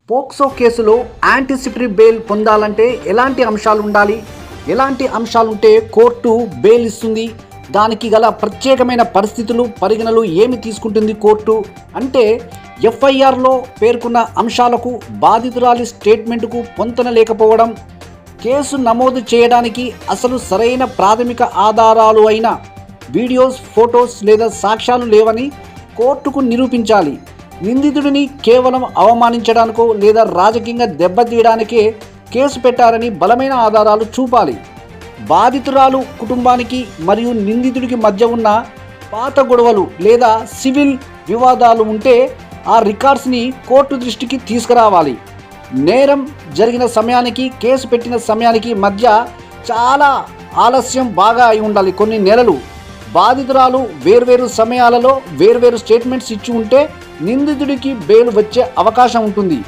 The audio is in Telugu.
పోక్సో కేసులో యాంటిసిపటరీ బెయిల్ పొందాలంటే ఎలాంటి అంశాలు ఉండాలి, ఎలాంటి అంశాలుంటే కోర్టు బెయిల్ ఇస్తుంది, దానికి గల ప్రత్యేకమైన పరిస్థితులు పరిగణలు ఏమి తీసుకుంటుంది కోర్టు అంటే ఎఫ్ఐఆర్లో పేర్కొన్న అంశాలకు బాధితురాలి స్టేట్మెంటుకు పొంతన లేకపోవడం, కేసు నమోదు చేయడానికి అసలు సరైన ప్రాథమిక ఆధారాలు అయిన వీడియోస్, ఫొటోస్ లేదా సాక్ష్యాలు లేవని కోర్టుకు నిరూపించాలి. నిందితుడిని కేవలం అవమానించడానికో లేదా రాజకీయంగా దెబ్బతీయడానికే కేసు పెట్టారని బలమైన ఆధారాలు చూపాలి. బాధితురాలు కుటుంబానికి మరియు నిందితుడికి మధ్య ఉన్న పాత గొడవలు లేదా సివిల్ వివాదాలు ఉంటే ఆ రికార్డ్స్ని కోర్టు దృష్టికి తీసుకురావాలి. నేరం జరిగిన సమయానికి కేసు పెట్టిన సమయానికి మధ్య చాలా ఆలస్యం బాగా అయి ఉండాలి, కొన్ని నెలలు. బాధితురాలు వేర్వేరు సమయాలలో వేర్వేరు స్టేట్మెంట్స్ ఇచ్చి ఉంటే నిందితుడికి బెయిల్ వచ్చే అవకాశం ఉంటుంది.